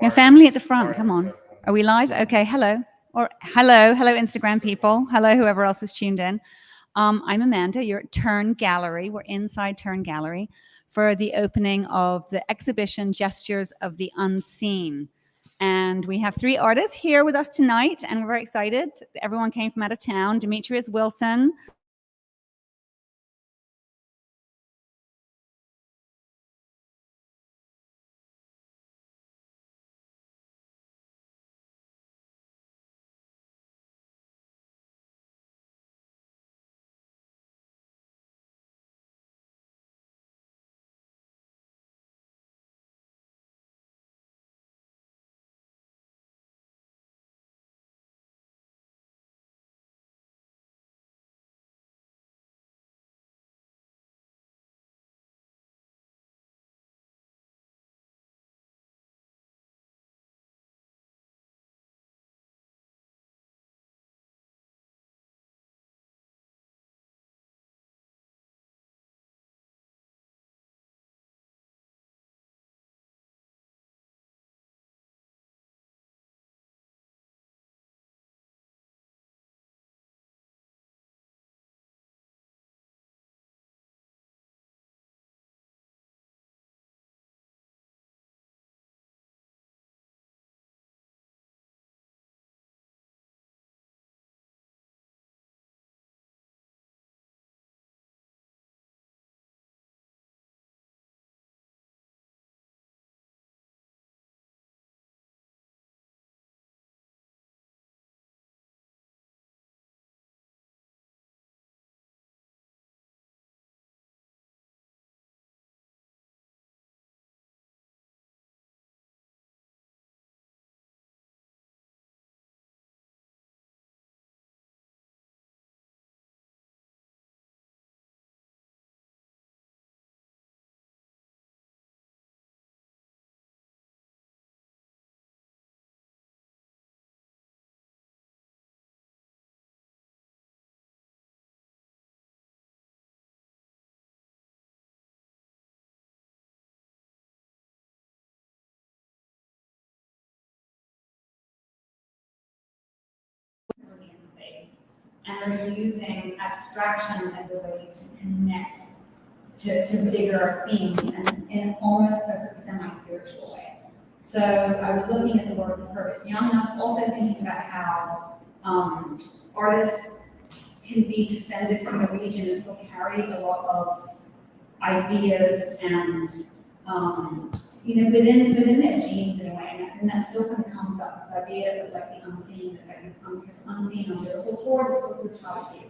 Your family at the front, come on. Are we live? Okay, hello. Or hello Instagram people. Hello, whoever else is tuned in. I'm Amanda, you're at TERN Gallery. We're inside TERN Gallery for the opening of the exhibition Gestures of the Unseen. And we have 3 artists here with us tonight, and we're very excited. Everyone came from out of town. Demetrius Wilson, space, and they're using abstraction as a way to connect to bigger themes and in almost a sort of semi-spiritual way. So I was looking at the work of Purvis Young, and I'm also thinking about how artists can be descended from the region and still carry a lot of ideas and within their genes in a way, and that still kind of comes up, this idea of like the unseen, this like this unseen umbilical cord, this is what ties you.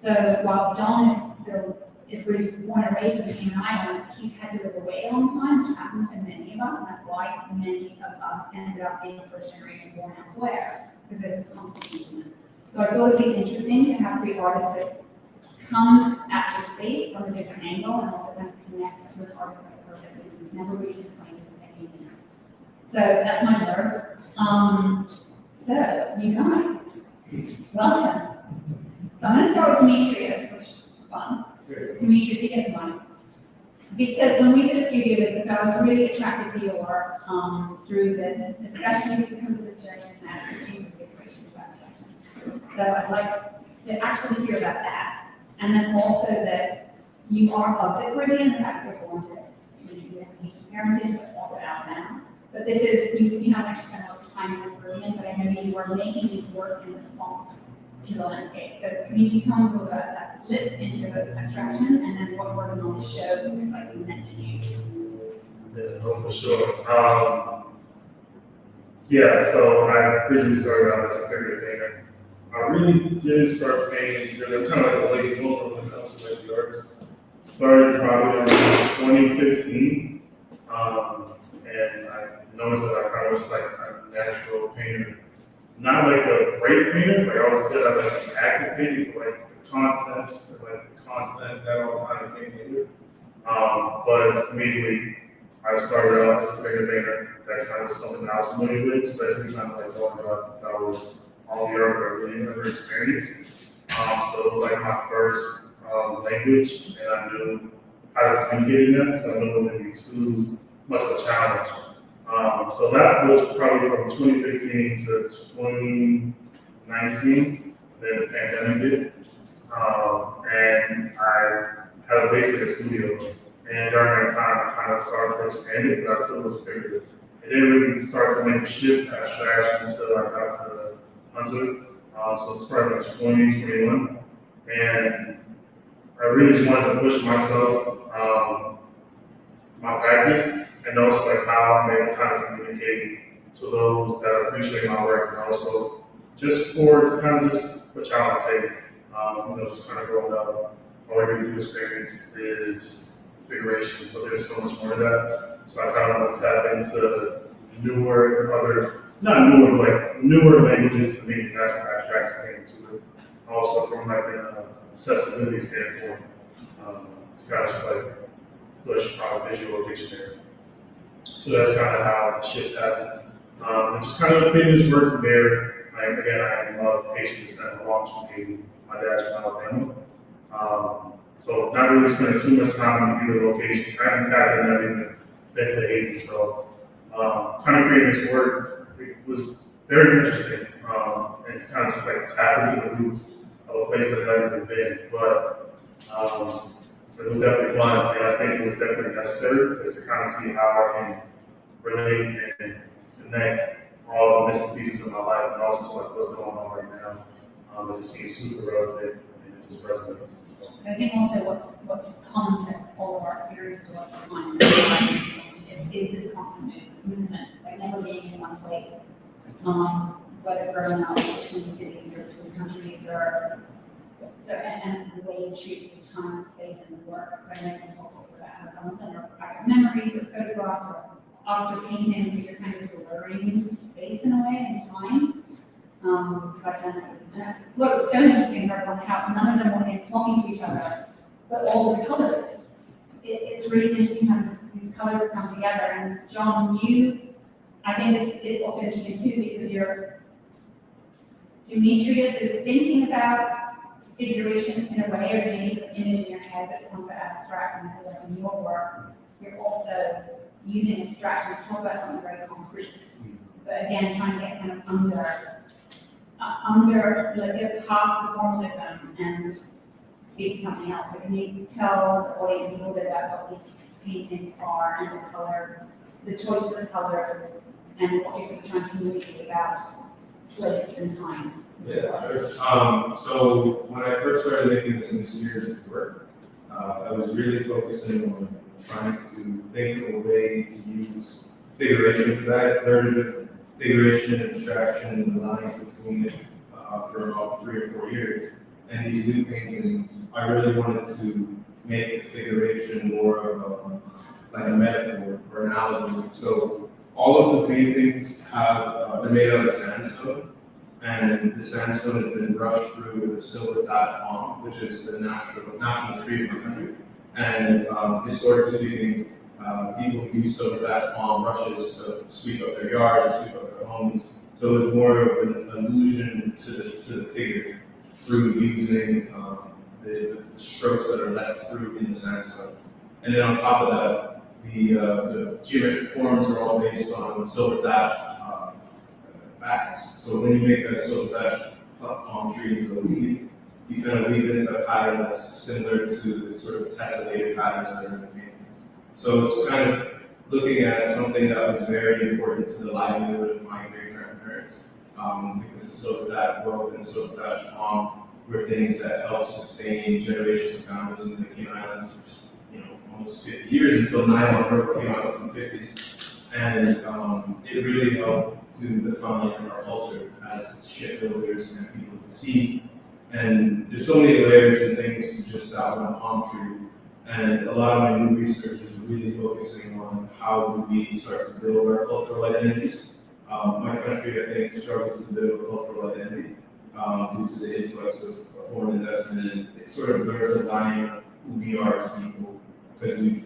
So while John is really born and raised in the Cayman Islands, he's had to live away a long time, which happens to many of us, and that's why many of us ended up being first generation born elsewhere, because there's this constant movement. So I thought it'd be interesting to have 3 artists that come at the space from a different angle and also kind of connect to an artist like Purvis, and it's never really explained as a thing. So that's my blurb. So you guys, welcome. So I'm gonna start with Demetrius, which is fun. Demetrius, you get the money. Because when we did a studio business, I was really attracted to your work through this, especially because of this journey in math, teaching configuration of abstraction. So I'd like to actually hear about that. And then also that you are of the Caribbean, in fact, you're born here. You have Haitian heritage, but also Alabama. But this is, you haven't actually spent a lot of time in the Caribbean, but I know you are making these works in response to the landscape. So can you just tell me a little about that flip into abstraction and then what working on the show looks like meant to you? Yeah, no, for sure. Yeah, so when I originally started out as a figure painter, I really did start painting, kind of like a late bloomer when it comes to like the arts. Started probably around 2015, and I noticed that I kind of was like a natural painter. Not like a great painter, like I was good at like active painting, but like the concepts and like the content that all kind of came together. But immediately I started out as a figure painter. That kind of was something I was familiar with, especially kind of like growing up. That was all the art I really ever experienced. So it was like my first language, and I knew how to communicate in that, so I knew it wouldn't be too much of a challenge. So that was probably from 2015 to 2019, then the pandemic hit. And I had basically a studio, and during that time I kind of started to expand it, but I still was figurative. It didn't really start to make a shift to abstraction until I got to Hunter. So it started in 2021, and I really just wanted to push myself, my practice, and also like how I'm able to kind of communicate to those that appreciate my work, and also just for kind of just for child's sake, just kind of growing up, all I really do experience is figuration, but there's so much more to that. So I kind of want to tap into newer languages to me. That's what abstraction came to it. Also from like an accessibility standpoint, to kind of just like push our visual dictionary. So that's kind of how the shift happened. And just kind of putting this work from there. Again, I am of Haitian descent, belongs from Haiti. My dad's from Alabama. So not really spending too much time in either location. In fact, I've never even been to Haiti. So kind of creating this work was very interesting. And it's kind of just like tap into the roots of a place that I've never been. But so it was definitely fun, and I think it was definitely necessary just to kind of see how I can relate and connect all the missing pieces of my life, and also to like what's going on right now. It just seems super relevant, and it just resonates. So. I think also what's common to all of our experiences a lot of time is this constant movement, like never being in one place, whether growing up between cities or between countries, or so, and the way you choose your time and space in the works. Because I know you can talk also about how some of them are private memories or photographs or after paintings, but you're kind of blurring space in a way and time. So I found that look, it's so interesting for everyone how none of them were talking to each other, but all the colors. It's really interesting how these colors have come together. And John, I think it's also interesting too because Demetrius is thinking about figuration in a way, or maybe the image in your head that comes to abstract, and I feel like in your work, you're also using abstraction to talk about something very concrete. But again, trying to get kind of get past the formalism and speak to something else. So can you tell the audience a little bit about what these paintings are and the color, the choice of the colors, and what you're sort of trying to communicate about place and time? Yeah, sure. So when I first started making this new series of work, I was really focusing on trying to think of a way to use figuration, because I had flirted with figuration and abstraction and the lines between it for about 3 or 4 years. And these new paintings, I really wanted to make the figuration more of like a metaphor or an allegory. So all of the paintings they're made out of sandstone, and the sandstone has been brushed through with a silver thatch palm, which is the national tree of my country. And historically speaking, people use silver thatch palm brushes to sweep up their yards, to sweep up their homes. So it was more of an allusion to the figure. through using the strokes that are left through in the sandstone. And then on top of that, the geometric forms are all based on silver thatch bags. So when you make a silver thatch palm tree into a weave, you kind of weave it into a pattern that's similar to the sort of tessellated patterns that are in the paintings. So it's kind of looking at something that was very important to the livelihood of my great-grandparents, because the silver thatch rope and the silver thatch palm were things that helped sustain generations of families in the Cayman Islands for, almost 50 years until nylon rope came out in the 50s. And it really helped to define our culture as shipbuilders and people to sea. And there's so many layers and things to just that one palm tree. And a lot of my new research is really focusing on how do we start to build our cultural identities. My country, I think, struggles with a bit of a cultural identity due to the influx of foreign investment, and it sort of blurs the line of who we are as people, because we've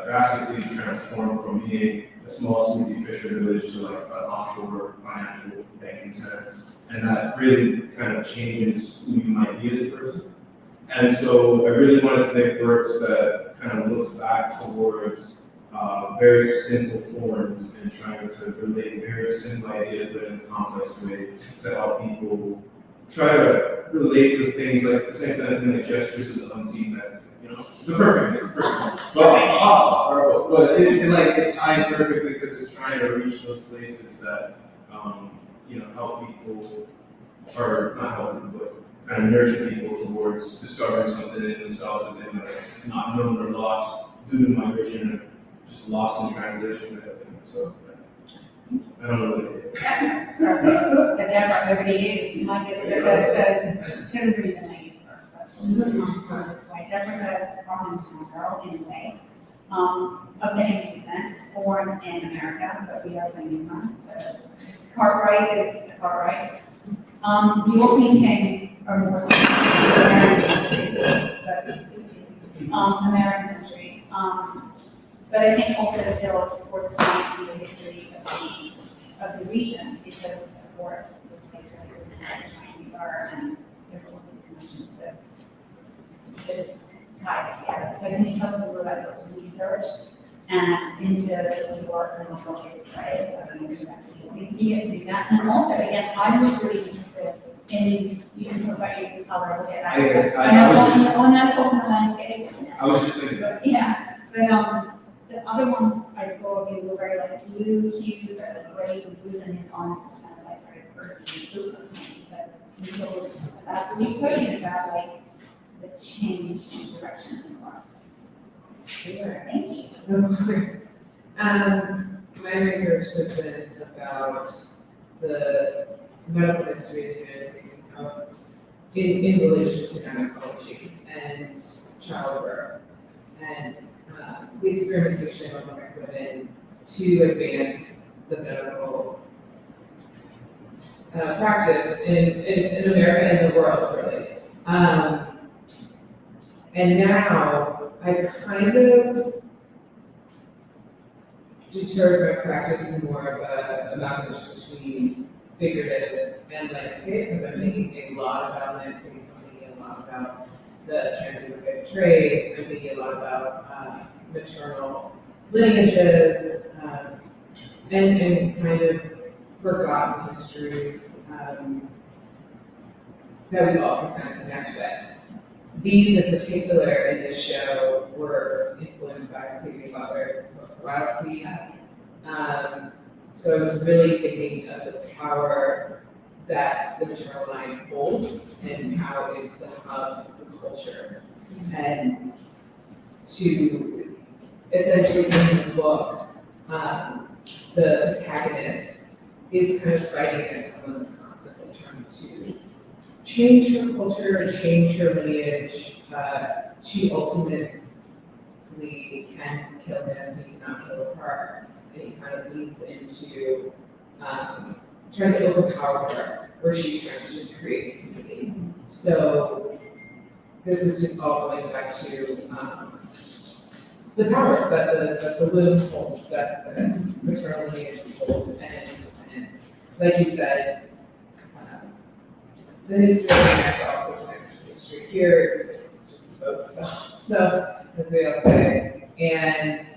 drastically transformed from being a small smoothie fisher village to like an offshore financial banking center. And that really kind of changes who you might be as a person. And so I really wanted to make works that kind of look back towards very simple forms and trying to relate very simple ideas but in a complex way to help people try to relate with things like the same kind of thing like gestures of the unseen that, it's a perfect. But it ties perfectly because it's trying to reach those places that, help people, or not help people, but kind of nurture people towards discovering something in themselves that they might have not known or lost due to migration and just lost in transition. So I don't know what it is. Perfect. So Debra, over to you. Mike is, so shouldn't read the ladies first, but moving on this way. Debra said, Bahamian girl anyway, of Bahamian descent, born in America, but we are Bahamian from. So Cartwright is Cartwright. Your paintings are more American history, American history. But I think also still, of course, to the history of the region, because of course, this place really and there's all these connections that ties together. So can you tell us a little about your research and into the works and the culture of trade? I don't know if that's easy to do that. And also, again, I was really interested in these, you can talk about using color, I will get back. I'm not talking the landscape. I was just thinking that. Yeah, but the other ones I saw of you were very like blue hues, like grays and blues, and then orange was kind of like very earthy blue tones. So we talked about research about like the change in direction in the art. Sure. Thank you. Of course. My research has been about the medical history of the United States and how it's in relation to gynecology and childbirth, and the experimentation of women to advance the medical practice in America and the world, really. And now I kind of deterred my practice in more of a amalgamation between figurative and landscape, because I'm making a lot about landscape, I'm making a lot about the transatlantic trade, I'm making a lot about maternal lineages, and kind of forgotten histories that we all can kind of connect with. These in particular in this show were influenced by Octavia Butler's Wild Sea. So I was really thinking of the power that the maternal line holds and how it's the hub of culture. And to essentially in the book, the protagonist is kind of fighting against some of this concept of trying to change her culture, change her lineage. She ultimately can kill him, he cannot kill her, and he kind of leads into trying to overpower her, where she's trying to just create community. So this is just all going back to the power that the womb holds, that the maternal lineage holds, and like you said, the history of America also connects to history. Here, it's just the boat stop, so, as they all say. And,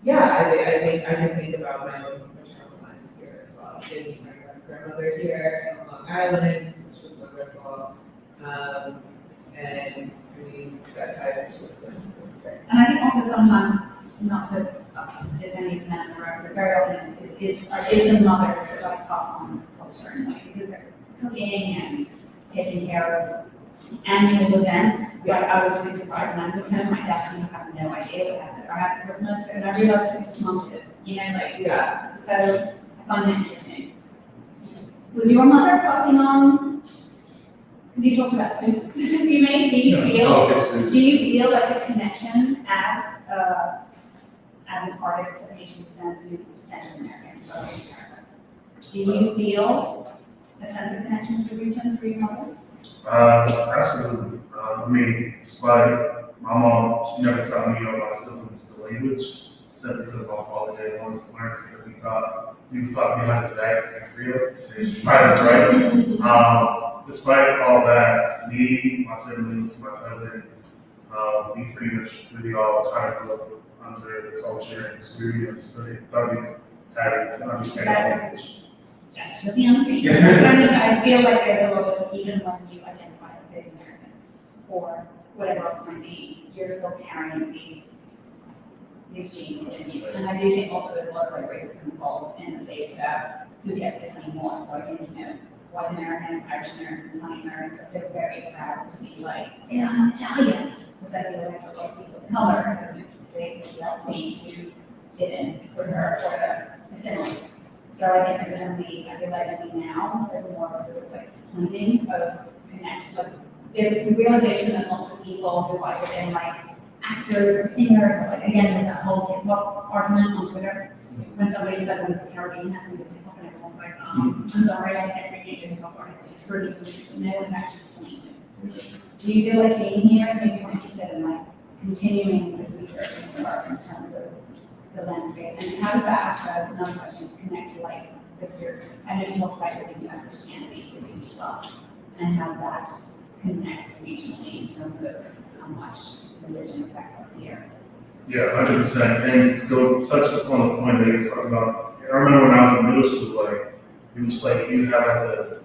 yeah, I can think about my own maternal line here as well. Seeing my grandmother here on Long Island, which was wonderful. And, I mean, that ties into the sense, it's great. And I think also sometimes, not to diss any men in the room, but very often it is the mothers that like pass on culture in a way, because they're cooking and taking care of annual events. Like I was really surprised when I moved home, my dad seemed to have no idea what happened at our house at Christmas, and I realized it was just mom did, you know, like, Yeah. so I find that interesting. Was your mother passing on? Because you talked about soup you made, do you feel like a connection as an artist of Haitian descent who's Central American? Do you feel a sense of connection to the region through your mother? Absolutely. I mean, despite my mom, she never taught me or my siblings the language, simply because my father didn't want us to learn because he thought he would talk behind his back in Creole. And probably that's right. Despite all that, me, my siblings, my cousins, we pretty much really all kind of grew up under the culture and so we understood it. Thought we had to understand the language. Just with the unseen. I feel like there's a little bit, even when you identify as Native American or whatever else it might be, you're still carrying these genes within you. And I do think also there's a lot of like racism involved in the States about who gets to claim what. So I think, you know, White Americans, Irish Americans, Italian Americans, they're very proud to be like, yeah, I'm Italian. Because I feel like for like people of color that are new to the States, they feel need to fit in with her or to assimilate. So I think I feel like now there's more of a sort of like claiming of connection. Like there's the realization that lots of people who like within like actors or singers or like again there's that whole hip-hop argument on Twitter when somebody is like, oh, it's the Caribbean has to do hip-hop and everyone's like, I'm sorry, like every major hip-hop artist is pretty pleased, and no one actually pointing. Do you feel like being here is maybe more interested in like continuing this research and work in terms of the landscape, and how does that have another question connect to like this year? I know you talked about your thinking about Christianity through these as well, and how that connects regionally in terms of how much religion affects us here. Yeah, 100%. And to go touch upon the point that you were talking about, I remember when I was in middle school, like it was like you had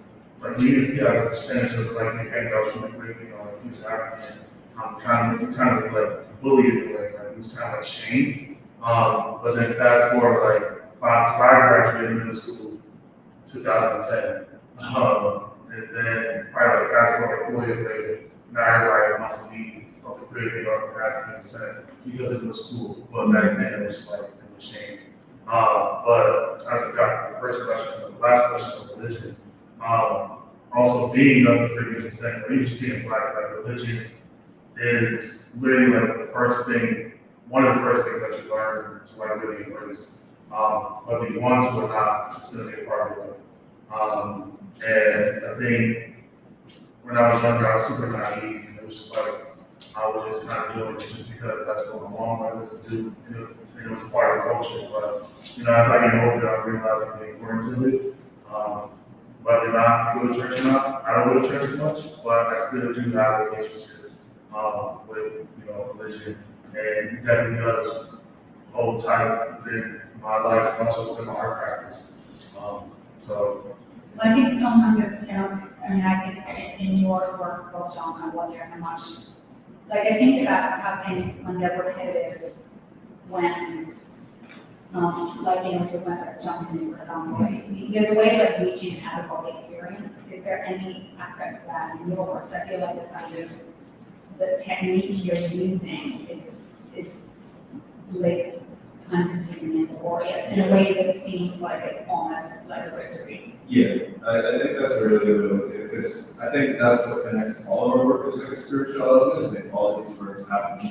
even if you had a percentage of like your family that was from the Caribbean or like he was African, kind of like bullied in a way, like it was kind of like shamed. But then fast forward like because I graduated middle school 2010, and then probably like fast forward 4 years later, now everybody wants to be of the Caribbean or from African descent because it was cool. But back then it was like it was shame. But I forgot the first question, the last question of religion. Also being of the Caribbean descent, or even just being black, like religion is literally like the first thing. One of the first things that you learn to like really embrace, whether you want to or not, it's going to be a part of your life. And I think when I was younger, I was super naive, and it was just like I was just kind of doing it just because that's what my mom wanted us to do, and it was a part of the culture. But you know, as I get older, I realize the importance of it. Whether or not I go to church or not, I don't go to church as much, but I still do have a relationship with religion. And it definitely does hold tight within my life and also within my art practice. Well, I think sometimes I think in your work as well, John, I wonder how much, like I think about how things when they're repetitive, when to when jumping, for example, there's a way of like reaching out of body experience. Is there any aspect of that in your work? So I feel like this kind of the technique you're using is like time consuming and laborious in a way that seems like it's almost like a rosary. Yeah, I think that's a really good way to look at it, because I think that's what connects all of our work is like a spiritual element. I think all of these works have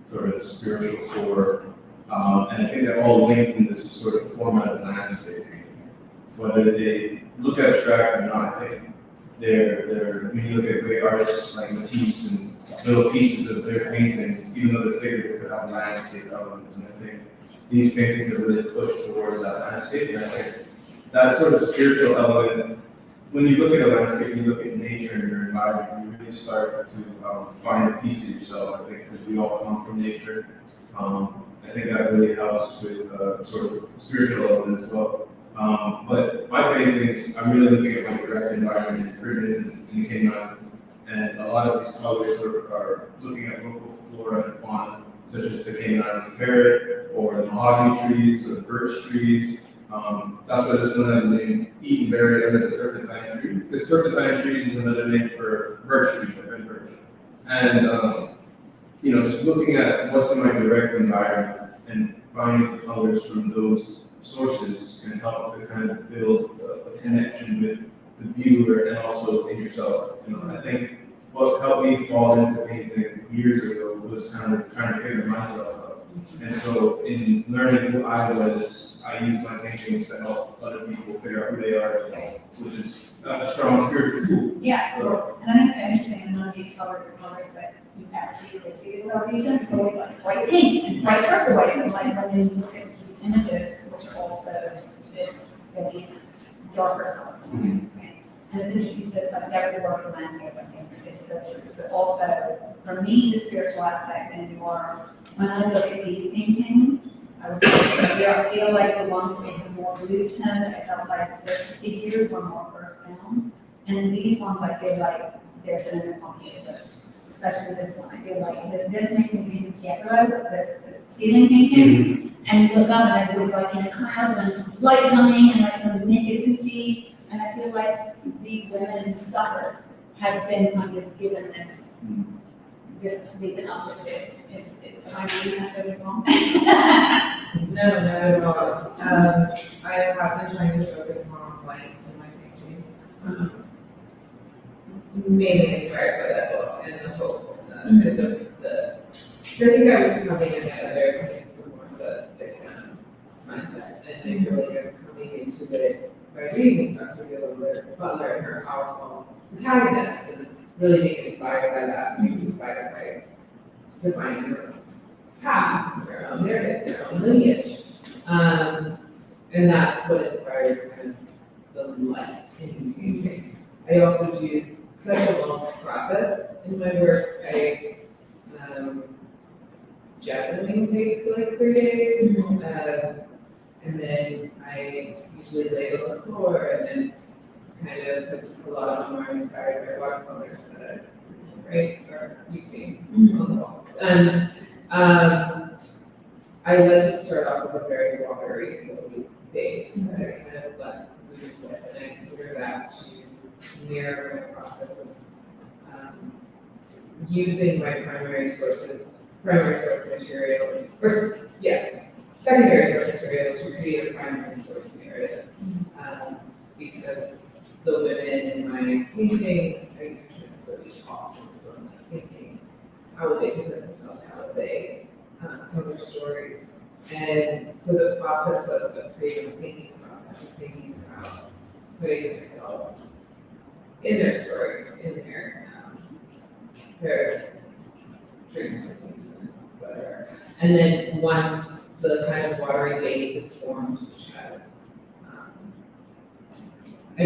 sort of spiritual core, and I think they're all linked in this sort of format of landscape painting. Whether they look abstract or not, I think they're when you look at great artists like Matisse and little pieces of their paintings, even though they're figurative, could have landscape elements, and I think these paintings are really pushed towards that landscape, and I think that sort of spiritual element when you look at a landscape, you look at nature and your environment, you really start to find a piece of yourself, I think, because we all come from nature. I think that really helps with sort of spiritual element as well. But my paintings, I'm really looking at my direct environment in Caribbean in the Cayman Islands. And a lot of these colors are looking at local flora and fauna, such as the Cayman Islands parrot, or the mahogany trees, or the birch trees. That's why this one has the name Eaton Berry under the turpentine tree. Because turpentine trees is another name for birch trees, like red birch. And just looking at what's in my direct environment and finding the colors from those sources can help to kind of build a connection with the viewer and also in yourself. I think what helped me fall into painting years ago was kind of trying to figure myself out. And so in learning who I was, I used my paintings to help other people figure out who they are as well, which is a strong spiritual tool. Yeah, cool. And I think it's so interesting, and none of these colors are colors that you ever see associated with our region. It's always like bright pink and bright turquoise, and like when you look at these images, which are also these darker colors. Right? And it's interesting that like Debra's work as landscape, I think it's so true. But also, for me, the spiritual aspect and when I look at these paintings, I feel like the ones with the more blue tone, I felt like the figures were more earthbound. And in these ones, I feel like there's been an obviousness, especially this one. I feel like this makes me think of Tiago, the ceiling paintings. And you look up and there's always like, clouds and some light coming and like some naked booty. And I feel like these women who suffered have been kind of given this they've been uplifted. Am I reading that totally wrong? No, not at all. I have been trying to focus more on light in my paintings. Mainly inspired by that book and the hope. I think I was coming in at other paintings with more of the victim mindset. And I feel like I'm coming into it by reading Dr. Butler and her powerful protagonist and really being inspired by that, being inspired by defining her own path, their own narrative, their own lineage. And that's what inspired kind of the light in these paintings. I also do such a long process in my work. Jasmine takes like 3 days, and then I usually lay it on the floor, and then kind of, because a lot of them are inspired by watercolors that right, or you've seen on the wall. And I like to start off with a very watery, flowy base that I kind of let loose with, and I consider that to mirror my process of using my primary source material, secondary source material to create a primary source narrative. Because the women in my paintings, I usually talk to them, so I'm not thinking, how would they present themselves, how would they tell their stories. And so the process of creating a painting process, thinking about putting myself in their stories, in their dreams and things and whatever. And then once the kind of watery base is formed, which has, I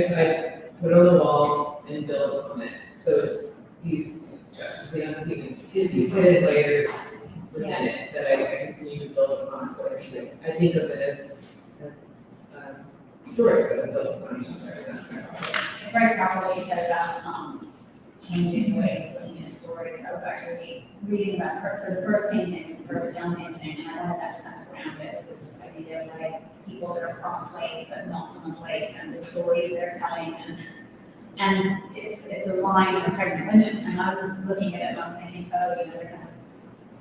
put on the wall and build on it. So it's these just the unseen, these hidden layers within it that I continue to build upon. So I think of it as stories that are built upon each other. And that's It's very powerful what you said about changing the way of looking at stories. I was actually reading about the first painting, the Purvis Young painting, and I wanted that to kind of ground it as this idea of like people that are from a place but not from a place, and the stories they're telling, and it's a line of pregnant women. And I was looking at it and I was thinking, oh, they're kind of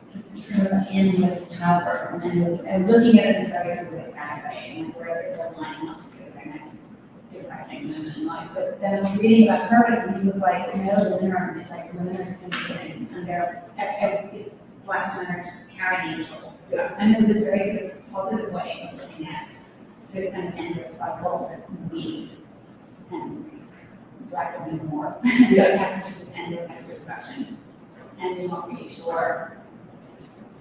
it's kind of an endless childbirth, and I was looking at it in this very simply sad way, and where they're lining up to go their next depressing moment in life. But then I was reading about Purvis, and he was like, no, the women are just interesting, and Black women are just carrying angels. Yeah. And it was this very sort of positive way of looking at this kind of endless cycle that we and Black women more. Yeah. Just this endless kind of reproduction, and we're not really sure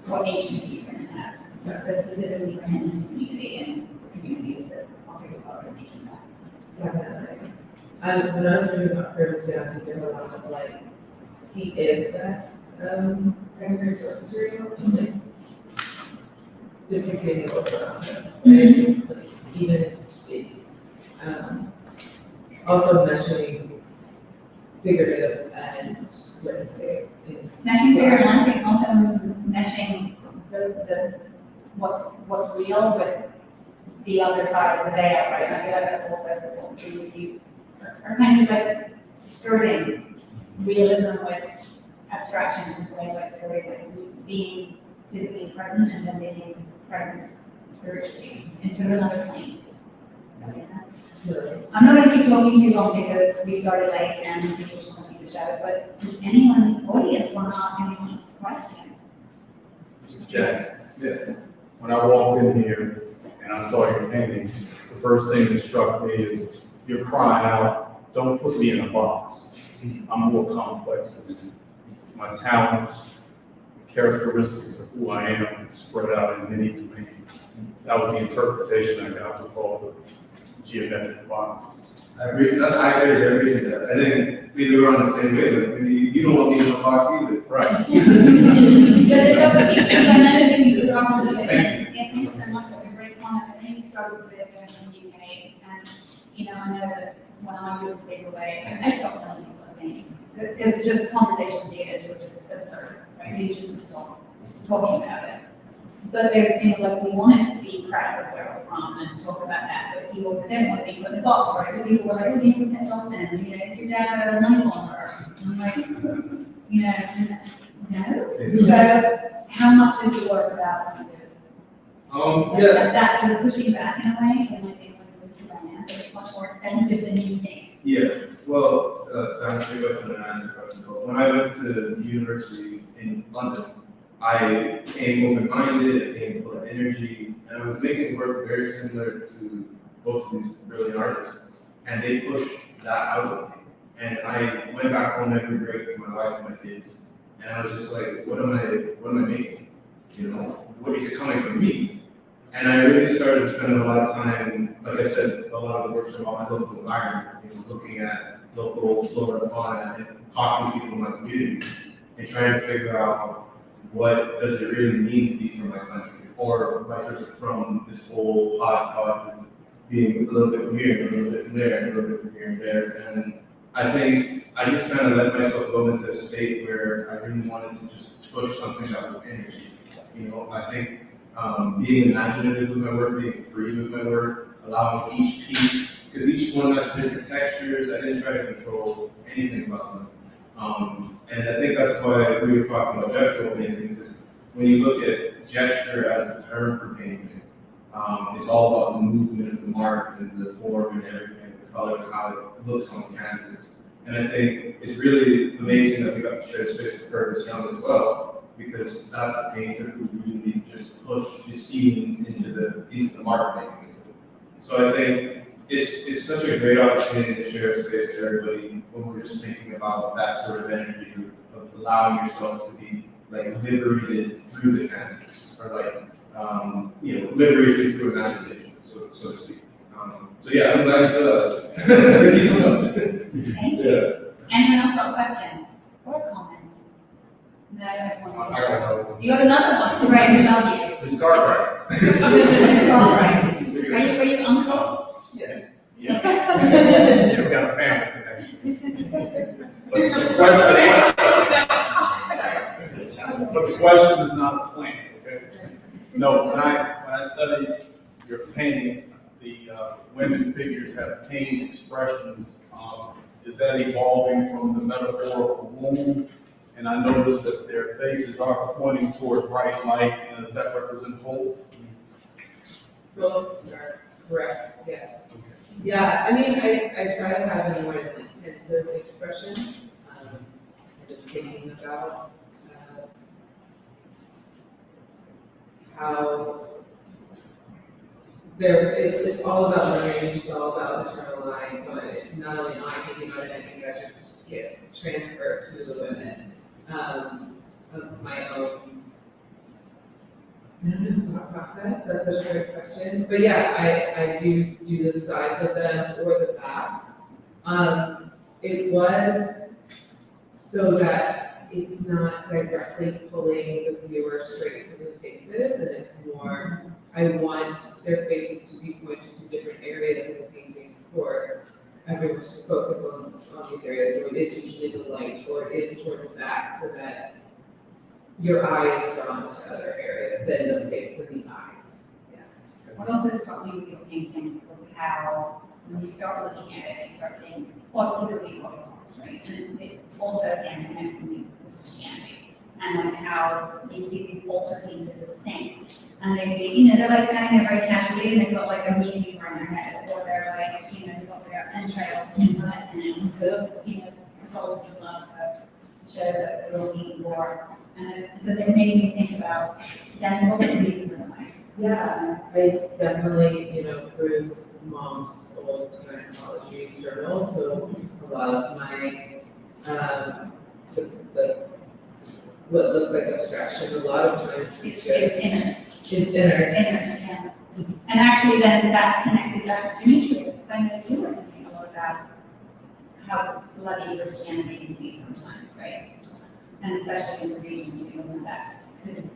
what agency you're going to have, specifically for him and his community and communities that I'll take a lot of speaking about. Definitely. When I was reading about Purvis Young, he did a lot of like, he is that, secondary source material, and like, depicting the world around him, right? Like, even, it, also mentioning figurative and landscape is. Meshing figure and landscape, also meshing the what's real with the other side of the veil, right? I feel like that's also important. You are kind of like skirting realism with abstraction in this way, by skirting like being physically present and then being present spiritually into another plane. Does that make sense? Really? I'm not gonna keep talking too long because we started late and people just want to see the shadow, but does anyone in the audience want to ask anyone a question? Mr. Jackson. Yeah. When I walked in here and I saw your painting, the first thing that struck me is you're crying out, don't put me in a box. I'm more complex than that. My talents, the characteristics of who I am spread out in many domains. That was the interpretation I got with all the geometric boxes. I agree with that. I think we're on the same wavelength. I mean, you don't want me in a box either. Right. Because it doesn't, because I know that you struggle with it. Yeah, thank you so much, that's a great comment. I think you struggled with it in the UK, and, you know, I know that when I was a big away, I stopped telling people what I think. Because it's just conversation data to just absurd, right? So you just stop talking about it. But there's a thing like we want to be proud of where we're from and talk about that, but we also don't want to be put in a box, right? So people were like, oh, do you protect dolphins? You know, is your dad a money launderer? And I'm like, you know, no. So how much is the work about kind of that sort of pushing back in a way? And I think like this is Diana, but it's much more expensive than you think. Yeah, well, to answer your question and answer your question, when I went to university in London, I came open-minded, I came full of energy, and I was making work very similar to both of these brilliant artists. And they pushed that out of me. And I went back home every break with my wife and my kids. And I was just like, what am I making? You know, what is it coming from me? And I really started spending a lot of time, like I said, a lot of the works about my local environment, you know, looking at local flora and fauna and talking to people in my community and trying to figure out what does it really mean to be from my country, or vice versa, from this whole hodgepodge of being a little bit from here, a little bit from there, a little bit from here and there. And I think I just kind of let myself go into a state where I really wanted to just push something that was energy. You know, I think being imaginative with my work, being free with my work, allowing each piece, because each one has different textures. I didn't try to control anything about them. And I think that's why we were talking about gestural painting, because when you look at gesture as the term for painting, it's all about the movement of the mark and the form and everything, the color, and how it looks on canvas. And I think it's really amazing that we got to share space with Purvis Young as well, because that's the painter who really just pushed his feelings into the mark making. So I think it's such a great opportunity to share space with everybody when we're just thinking about that sort of energy of allowing yourself to be like liberated through the canvas, or like liberation through imagination, so to speak. So yeah, I'm glad you feel that. Thank you so much. Thank you. Anyone else got a question or a comment? No, everyone's I you got another one. Great, we love you. Ms. Cartwright. It's all right. Are you uncle? Yeah. Yeah, we got a family connection. But the question is not a plan, okay? No, when I studied your paintings, the women figures have pain expressions. Is that evolving from the metaphorical womb? And I noticed that their faces are pointing toward bright light, and does that represent hope? Both are correct, yes. Yeah, I mean, I try to have a more intensive expression. I'm just thinking about how it's all about learning, it's all about internal line. So not only am I thinking about it, I think that just gets transferred to the women of my own thought process. That's such a great question. But yeah, I do the sides of them or the backs. It was so that it's not directly pulling the viewer straight to the faces, and it's more, I want their faces to be pointed to different areas in the painting for everyone to focus on these areas. So it is usually the light, or it is toward the back, so that your eye is drawn to other areas than the face and the eyes. What also struck me with your paintings was how, when you start looking at it, you start seeing what literally body parts, right? And it also, again, connecting me with Christianity. And like how you see these altar pieces of saints. And they're like standing there very casually, and they've got like a meat cleaver on their head, or they're like, they've got their entrails in the left hand, because, Catholics would love to show that they're all eating more. And so they made me think about them as altar pieces in a way. Yeah, I definitely, peruse mom's old gynecology journal, so a lot of my, the what looks like abstraction, a lot of times It's is inner. inner. And actually then that connected back to Demetrius, because I know you were thinking a lot about how bloody Christianity can be sometimes, right? And especially in the regions you know that could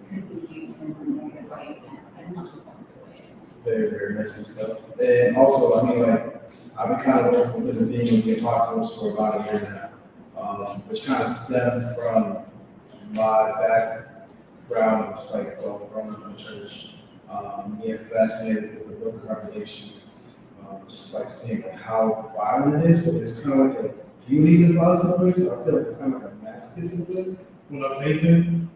be used in negative ways as much as possible. Very, very messy stuff. And also, I've been kind of working within the theme of the apocalypse for about a year now, which kind of stemmed from my background, just like growing up in the church, being fascinated with the book of Revelations, just like seeing how violent it is, but there's kind of like a beauty in the violence of it, so I feel like kind of like a masochism with it. When I'm painting,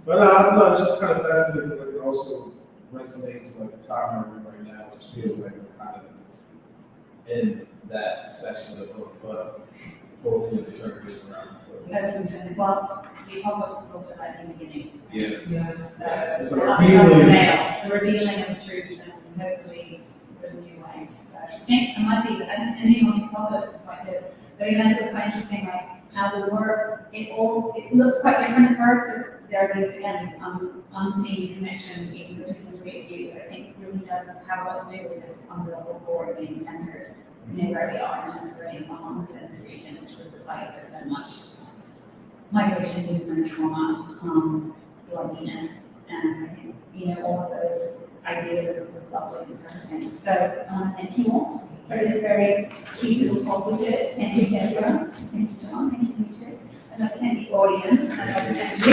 but I'm not just kind of fascinated because like, it also resonates to like the time I'm in right now, which feels like we're kind of in that section of the book, but hopefully we turn this around. Well, the apocalypse is also like the beginnings. Yeah. So It's it's a not revealing. the revealing of the truth and hopefully the new way. So I think it might be, and even on the apocalypse is quite good. But even it was quite interesting, like how the work, it looks quite different at first, but there are these, again, these unseen connections even between the three of you. But I think it really does have a lot to do with this umbilical cord being centered, where we are in Australia, Bahamas in this region, which was the site of so much migration, movement, trauma, bloodiness, and I think, all of those ideas are sort of lovely and surfacing. So, thank you all for this very cute little talk we did. Thank you, Debra. Thank you, John. Thank you, Demetrius. And let's thank the audience. And I'd like to thank you.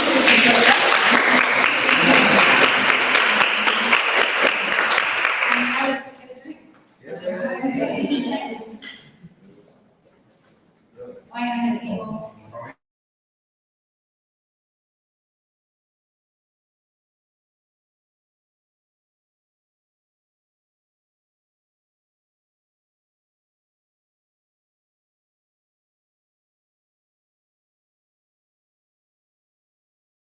And Alex, get a drink? Why are people